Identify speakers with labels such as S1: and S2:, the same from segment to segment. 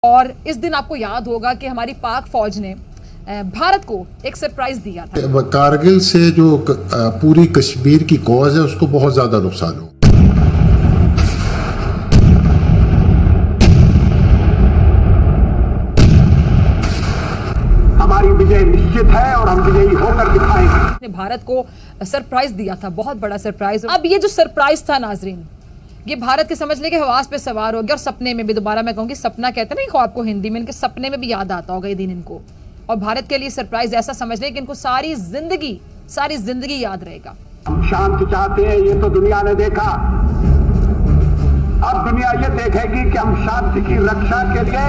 S1: और इस दिन आपको याद होगा कि हमारी पाक फौज ने भारत को एक सरप्राइज दिया था।
S2: कारगिल से जो पूरी कश्मीर की कॉज है उसको बहुत ज्यादा नुकसान हो।
S3: हमारी विजय निश्चित है और हम विजयी होकर दिखाएंगे।
S1: भारत को सरप्राइज दिया था, बहुत बड़ा सरप्राइज। अब ये जो सरप्राइज था नाजरीन, ये भारत के समझ ले कि हवास पे सवार हो गया और सपने में भी, दोबारा मैं कहूँगी सपना कहते हैं ना ख्वाब को हिंदी में, इनके सपने में भी याद आता होगा ये दिन इनको। और भारत के लिए सरप्राइज ऐसा समझ ले कि इनको सारी जिंदगी याद रहेगा।
S3: हम शांति चाहते हैं, ये तो दुनिया ने देखा। अब दुनिया ये देखेगी कि हम शांति की रक्षा के लिए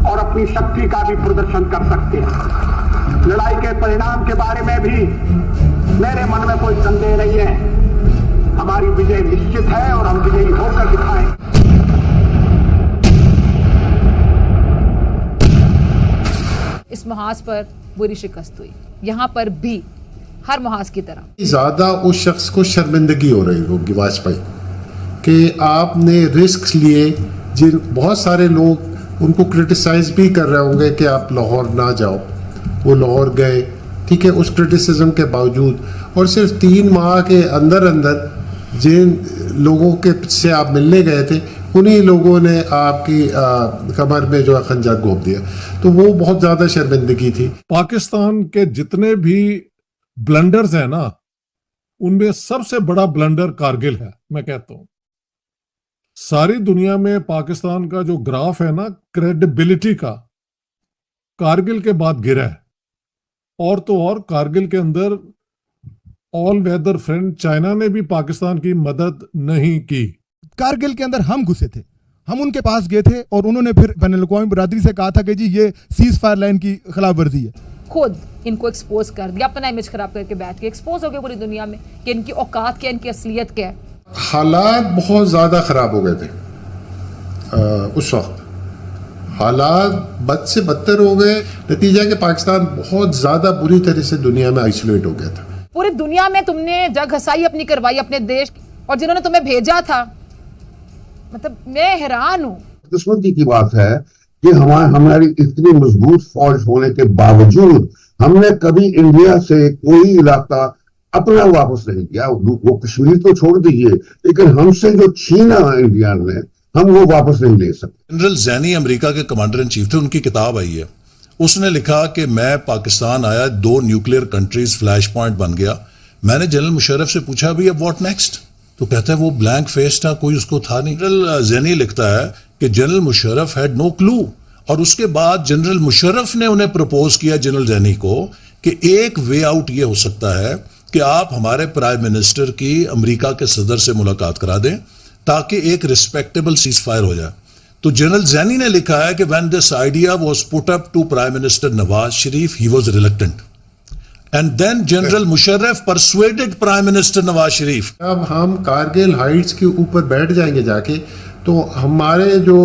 S3: और अपनी शक्ति का भी प्रदर्शन कर सकते हैं। लड़ाई के परिणाम के बारे में भी मेरे मन में कोई संदेह नहीं है। हमारी विजय निश्चित है और हम विजयी होकर दिखाएं।
S1: इस महाज पर बुरी शिकस्त हुई, यहां पर भी हर महाज की तरह
S2: ज्यादा उस शख्स को शर्मिंदगी हो रही होगी वाजपेयी कि आपने रिस्क लिए। जिन बहुत सारे लोग उनको क्रिटिसाइज भी कर रहे होंगे कि आप लाहौर ना जाओ, वो लाहौर गए, ठीक है, उस क्रिटिसिज्म के बावजूद। और सिर्फ 3 माह के अंदर जिन लोगों के से आप मिलने गए थे उन्हीं लोगों ने आपकी कमर में जो है खंजर घोंप दिया, तो वो बहुत ज्यादा शर्मिंदगी थी।
S4: पाकिस्तान के जितने भी ब्लंडर्स हैं ना, उनमें सबसे बड़ा ब्लंडर कारगिल है। मैं कहता हूं सारी दुनिया में पाकिस्तान का जो ग्राफ है ना क्रेडिबिलिटी का, कारगिल के बाद गिरा है। और तो और कारगिल के अंदर ऑल वेदर फ्रेंड चाइना ने भी पाकिस्तान की मदद नहीं की।
S5: कारगिल के अंदर हम घुसे थे, हम उनके पास गए थे और उन्होंने फिर बैनुल अक़वामी बरादरी से कहा था कि जी ये सीज फायर लाइन की खिलाफ वर्जी है।
S1: खुद इनको एक्सपोज कर दिया, अपना इमेज खराब करके बैठ के एक्सपोज हो गए पूरी दुनिया में कि इनकी औकात क्या, इनकी असलियत क्या है।
S2: हालात बहुत ज़्यादा ख़राब हो गए थे उस वक्त, हालात बद से बदतर हो गए। नतीजा कि पाकिस्तान बहुत ज़्यादा बुरी तरह से दुनिया में आइसोलेट हो गया था।
S1: पूरी दुनिया में तुमने जग हसाई अपनी करवाई अपने देश, और जिन्होंने तुम्हें भेजा था, मतलब मैं हैरान हूँ।
S6: किस्मती की बात है कि हमारी इतनी मजबूत फौज होने के बावजूद हमने कभी इंडिया से कोई इलाका अपना वापस नहीं किया। वो कश्मीर तो छोड़ दीजिए, लेकिन हमसे जो छीना इंडिया ने, हम वो वापस नहीं ले सकते।
S7: जनरल जैनी अमेरिका के कमांडर इन चीफ थे, उनकी किताब आई है। उसने लिखा कि मैं पाकिस्तान आया, 2 न्यूक्लियर कंट्रीज फ्लैश पॉइंट बन गया। मैंने जनरल मुशर्रफ से पूछा भी अब व्हाट नेक्स्ट, तो कहता है वो ब्लैंक फेस था, कोई उसको था नहीं। जनरल जैनी लिखता है कि General Musharraf had no clue, और उसके बाद जनरल मुशर्रफ ने उन्हें प्रपोज किया जनरल जैनी को कि एक वे आउट ये हो सकता है कि आप हमारे प्राइम मिनिस्टर की अमेरिका के सदर से मुलाकात करा दें ताकि एक रिस्पेक्टेबल सीज फायर हो जाए। तो जनरल जैनी ने लिखा है कि when this idea was put up to Prime Minister Nawaz Sharif, he was reluctant, and then General Musharraf persuaded Prime Minister Nawaz Sharif.
S2: अब हम कारगिल हाइट्स के ऊपर बैठ जाएंगे जाके, तो हमारे जो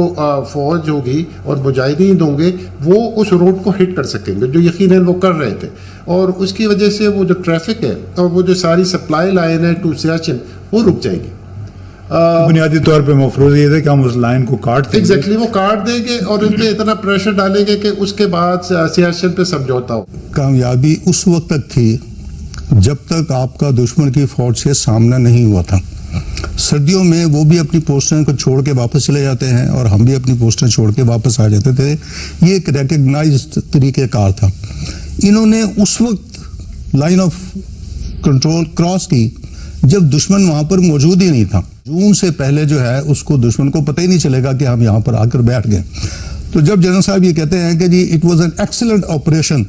S2: फौज होगी और मुजाहिदीन होंगे वो उस रोड को हिट कर सकेंगे, जो यकीनन वो कर रहे थे। और उसकी वजह से वो जो ट्रैफिक है और वो जो सारी सप्लाई लाइन है टू सियाचिन, वो रुक जाएगी।
S8: बुनियादी तौर पे मफरूज़ ये था कि हम उस लाइन को काट देंगे।
S2: एग्जैक्टली, वो काट देंगे और उन पे इतना प्रेशर डालेंगे कि उसके बाद सियाचिन पे समझौता हो।
S8: कामयाबी उस वक्त तक थी जब तक आपका दुश्मन की फौज से सामना नहीं हुआ था। सर्दियों में वो भी अपनी पोस्टें को छोड़ के वापस चले जाते हैं और हम भी अपनी पोस्टें छोड़ के वापस आ जाते थे। ये एक रिकग्नाइज्ड तरीक़ेकार था। इन्होंने उस वक्त लाइन ऑफ कंट्रोल क्रॉस की जब दुश्मन वहां पर मौजूद ही नहीं था। जून से पहले जो है उसको दुश्मन को पता ही नहीं चलेगा कि हम यहाँ पर आकर बैठ गए। तो जब जनरल साहब ये कहते हैं कि जी it was an excellent operation,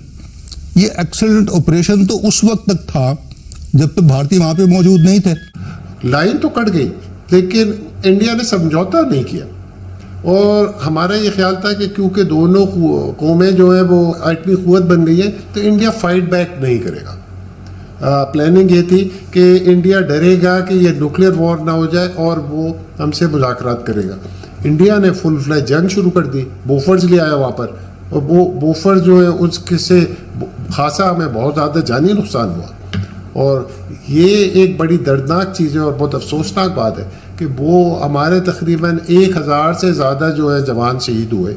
S8: ये एक्सीलेंट ऑपरेशन तो उस वक्त तक था जब तक भारतीय वहां पे मौजूद नहीं थे।
S2: लाइन तो कट गई, लेकिन इंडिया ने समझौता नहीं किया। और हमारा ये ख्याल था कि क्योंकि दोनों कौमें जो है वो इतनी क़ुव्वत बन गई है तो इंडिया फाइट बैक नहीं करेगा। प्लानिंग ये थी कि इंडिया डरेगा कि ये न्यूक्लियर वॉर ना हो जाए और वो हमसे मुज़ाकरात करेगा। इंडिया ने फुल फ्लैश जंग शुरू कर दी, बोफर्स ले आया वहाँ पर, और वो बोफर्स जो है उससे खासा हमें बहुत ज़्यादा जानी नुकसान हुआ। और ये एक बड़ी दर्दनाक चीज़ है और बहुत अफसोसनाक बात है कि वो हमारे तकरीबन 1000 से ज़्यादा जो है जवान शहीद हुए।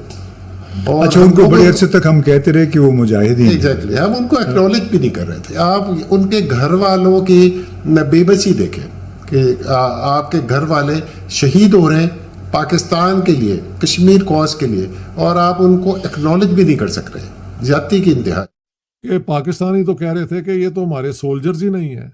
S2: और
S9: अच्छा, उनको बड़े अरसे तक हम कहते रहे कि वो मुजाहिदीन।
S2: एग्जैक्टली, हम उनको एक्नॉलेज भी नहीं कर रहे थे। आप उनके घर वालों की बेबसी देखें कि आपके घर वाले शहीद हो रहे हैं पाकिस्तान के लिए, कश्मीर कॉज के लिए, और आप उनको एक्नॉलेज भी नहीं कर सक रहे। ज्यादती की इंतहा।
S4: ये पाकिस्तानी तो कह रहे थे कि ये तो हमारे सोल्जर्स ही नहीं है,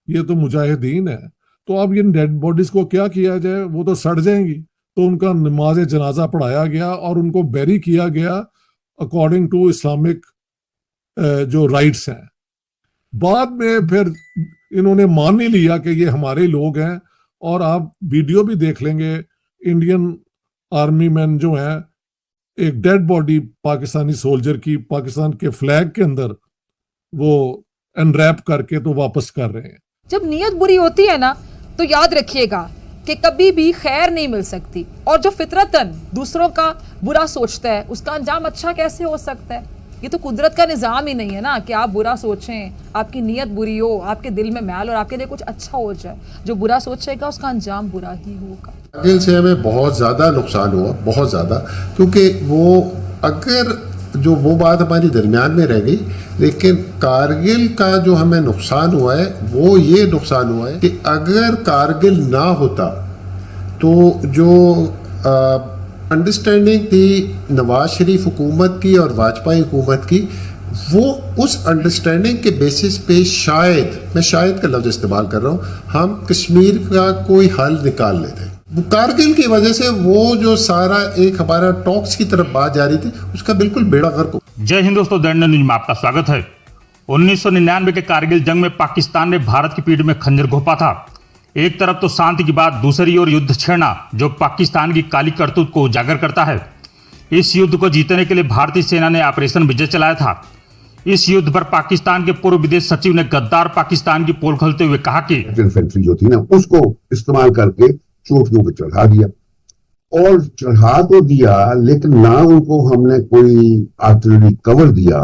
S4: ये तो मुजाहिदीन है, तो अब इन डेड बॉडीज को क्या किया जाए, वो तो सड़ जाएंगी। तो उनका नमाज जनाजा पढ़ाया गया और उनको बैरी किया गया अकॉर्डिंग टू इस्लामिक जो राइट्स हैं। बाद में फिर इन्होंने मान ही लिया कि ये हमारे लोग हैं, और आप वीडियो भी देख लेंगे, इंडियन आर्मी मैन जो हैं एक डेड बॉडी पाकिस्तानी सोल्जर की पाकिस्तान के फ्लैग के अंदर वो अनरैप करके तो वापस कर रहे हैं।
S1: जब नीयत बुरी होती है ना, तो याद रखिएगा कि कभी भी खैर नहीं मिल सकती, और जो फितरतन दूसरों का बुरा सोचता है उसका अंजाम अच्छा कैसे हो सकता है? ये तो कुदरत का निज़ाम ही नहीं है ना कि आप बुरा सोचें, आपकी नीयत बुरी हो, आपके दिल में मैल और आपके लिए कुछ अच्छा हो जाए। जो बुरा सोचेगा उसका अंजाम बुरा ही होगा।
S2: कारगिल से हमें बहुत ज़्यादा नुकसान हुआ, बहुत ज़्यादा, क्योंकि वो बात हमारी दरमियान में रह गई। लेकिन कारगिल का जो हमें नुकसान हुआ है वो ये नुकसान हुआ है कि अगर कारगिल ना होता तो जो अंडरस्टैंडिंग थी नवाज शरीफ हुकूमत की और वाजपेयी हुकूमत की, वो उस अंडरस्टैंडिंग के बेसिस पे मैं शायद का लफ्ज़ इस्तेमाल कर रहा हूँ, हम कश्मीर का कोई हल निकाल लेते। कारगिल की वजह से वो जो सारा एक हमारा टॉक्स की तरफ बात जा रही थी, उसका बिल्कुल बेड़ा गर्क हो।
S10: जय हिंद दोस्तों, दैनिक न्यूज में आपका स्वागत है। 1999 के कारगिल जंग में पाकिस्तान ने भारत की पीठ में खंजर घोंपा था। एक तरफ तो शांति की बात, दूसरी ओर युद्ध छेड़ना जो पाकिस्तान की काली करतूत को उजागर करता है। इस युद्ध को जीतने के लिए भारतीय सेना ने ऑपरेशन विजय चलाया था। इस युद्ध पर पाकिस्तान के पूर्व विदेश सचिव ने गद्दार पाकिस्तान की पोल खोलते हुए कहा कि
S6: इन्फेंट्री जो थी ना, उसको इस्तेमाल करके चोटियों पे चढ़ा दिया, और चढ़ा तो दिया, लेकिन ना उनको हमने कोई आर्टिलरी कवर दिया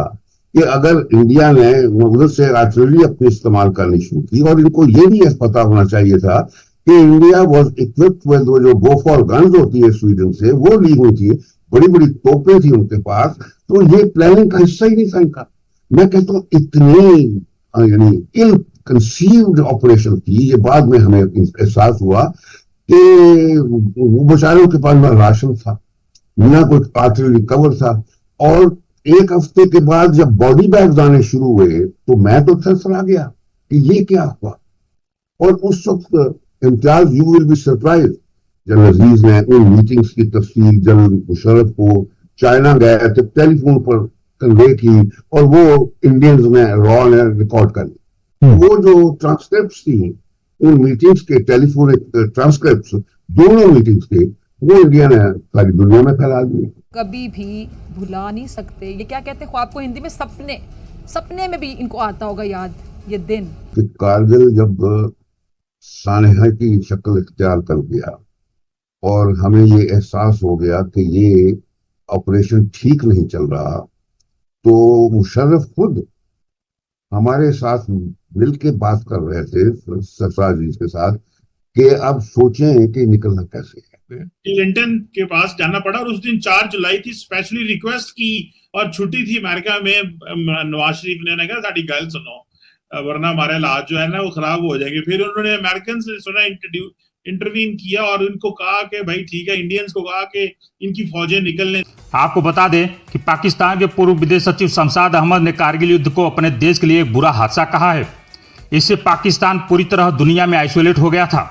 S6: कि अगर इंडिया ने उधर से आर्टिलरी अपनी इस्तेमाल करनी शुरू की। और इनको ये भी पता होना चाहिए था कि इंडिया वाज इक्विप्ड विद जो बोफोर गन्स होती है स्वीडन से, वो ली हुई थी, बड़ी बड़ी तोपें थी उनके पास। तो ये प्लानिंग का हिस्सा ही नहीं था इनका। मैं कहता हूँ इतनी यानी इल कंसीव्ड ऑपरेशन थी। ये बाद में हमें एहसास हुआ कि वो बेचारों के पास ना राशन था, ना कोई आर्टिलरी कवर था। और एक हफ्ते के बाद जब बॉडी बैग्स आने शुरू हुए तो मैं तो थरथरा गया कि ये क्या हुआ। और उस वक्त Imtiaz, you will be surprise, General Aziz ने उन मीटिंग्स की तफसील जनरल मुशर्रफ को चाइना गए थे टेलीफोन पर कन्वे की, और वो इंडियंस ने रॉ ने रिकॉर्ड कर ली। वो जो ट्रांसक्रिप्ट्स थी उन मीटिंग्स के, टेलीफोनिक ट्रांसक्रिप्ट्स दोनों मीटिंग्स के, वो इंडिया ने सारी दुनिया में फैला दिए।
S1: कभी भी भुला नहीं सकते। ये क्या कहते हैं ख्वाब को हिंदी में? सपने में भी इनको आता होगा याद ये दिन
S6: कि कारगिल जब सानहा की शक्ल इख्तियार कर गया और हमें ये एहसास हो गया कि ये ऑपरेशन ठीक नहीं चल रहा, तो मुशर्रफ खुद हमारे साथ मिलके बात कर रहे थे सरफराज जी के साथ कि अब सोचें कि निकलना कैसे है।
S11: क्लिंटन के पास जाना पड़ा, और उस दिन 4 जुलाई थी, स्पेशली रिक्वेस्ट की और छुट्टी थी अमेरिका में। नवाज शरीफ ने कहा साड़ी गल सुनो, वरना हमारे हालात जो है ना वो खराब हो जाएंगे। फिर उन्होंने अमेरिकन से सुना, इंटरवीन किया और इनको कहा कि भाई ठीक है, इंडियंस को कहा कि इनकी फौजें निकलने।
S10: आपको बता दें कि पाकिस्तान के पूर्व विदेश सचिव शमशाद अहमद ने कारगिल युद्ध को अपने देश के लिए एक बुरा हादसा कहा है। इससे पाकिस्तान पूरी तरह दुनिया में आइसोलेट हो गया था।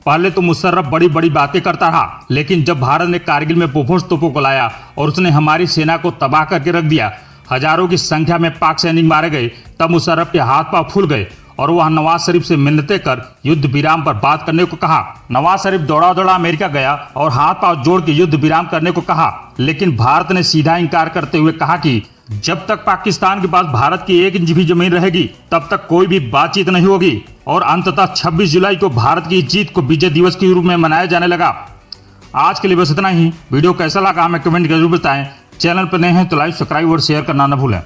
S10: पहले तो मुशर्रफ बड़ी बड़ी बातें करता रहा, लेकिन जब भारत ने कारगिल में बोफोर्स तोपों को लाया और उसने हमारी सेना को तबाह करके रख दिया, हजारों की संख्या में पाक सैनिक मारे गए, तब मुशर्रफ के हाथ पांव फूल गए और वह नवाज शरीफ से मिन्नतें कर युद्ध विराम पर बात करने को कहा। नवाज शरीफ दौड़ा दौड़ा अमेरिका गया और हाथ पांव जोड़ के युद्ध विराम करने को कहा, लेकिन भारत ने सीधा इंकार करते हुए कहा कि जब तक पाकिस्तान के पास भारत की 1 इंच भी जमीन रहेगी तब तक कोई भी बातचीत नहीं होगी। और अंततः 26 जुलाई को भारत की जीत को विजय दिवस के रूप में मनाया जाने लगा। आज के लिए बस इतना ही। वीडियो कैसा लगा हमें कमेंट जरूर बताएं। चैनल पर नए हैं तो लाइक, सब्सक्राइब और शेयर करना न भूलें।